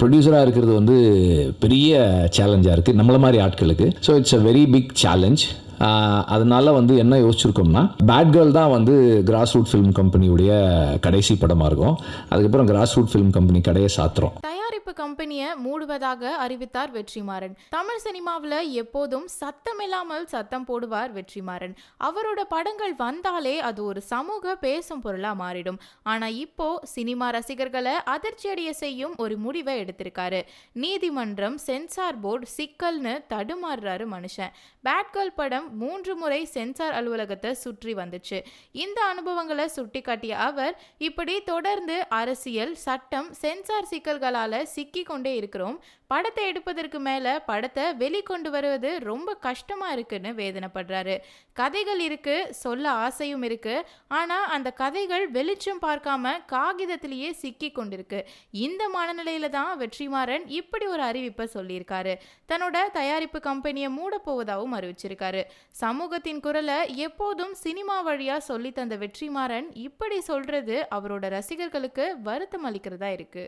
ப்ரொடியூசரா இருக்கிறது வந்து பெரிய சேலஞ்சா இருக்கு நம்மள மாரி ஆட்களுக்கு. So it's a very big challenge. அதனால வந்து என்ன யோசிச்சிருக்கோம்னா, பேட் கேர்ள் தான் வந்து கிராஸ் ரூட் ஃபிலிம் கம்பெனியுடைய கடைசி படமா இருக்கும். அதுக்கப்புறம் கிராஸ் ரூட் ஃபிலிம் கம்பெனி கடையை சாத்துறோம். தயாரிப்பு கம்பெனியை மூடுவதாக அறிவித்தார் வெற்றிமாறன். தமிழ் சினிமாவில் எப்போதும் சத்தமில்லாமல் சத்தம் போடுவார் வெற்றிமாறன். அவரோட படங்கள் வந்தாலே அது ஒரு சமூக பேசும் பொருளா மாறிடும். ஆனா இப்போ சினிமா ரசிகர்களை அதிர்ச்சியடைய செய்யும் ஒரு முடிவை எடுத்திருக்காரு. நீதிமன்றம், சென்சார் போர்டு சிக்கல்னு தடுமாறுறாரு மனுஷன். பேட் கேர்ள் படம் 3 முறை சென்சார் அலுவலகத்தை சுற்றி வந்துச்சு. இந்த அனுபவங்களை சுட்டிக்காட்டிய அவர், இப்படி தொடர்ந்து அரசியல், சட்டம், சென்சார் சிக்கல்களால சிக்கி கொண்டே இருக்கிறோம். படத்தை எடுப்பதற்கு மேல படத்தை வெளிக்கொண்டு வருவது ரொம்ப கஷ்டமா இருக்குன்னு வேதனைப்படுறாரு. கதைகள் இருக்கு, சொல்ல ஆசையும் இருக்கு. ஆனா அந்த கதைகள் வெளிச்சம் பார்க்காம காகிதத்திலேயே சிக்கி கொண்டிருக்கு. இந்த மனநிலையில தான் வெற்றிமாறன் இப்படி ஒரு அறிவிப்பை சொல்லியிருக்காரு. தன்னோட தயாரிப்பு கம்பெனியை மூட போவதாகவும் அறிவிச்சிருக்காரு. சமூகத்தின் குரலை எப்போதும் சினிமா வழியா சொல்லி தந்த வெற்றிமாறன் இப்படி சொல்றது அவரோட ரசிகர்களுக்கு வருத்தம் அளிக்கிறதா இருக்கு.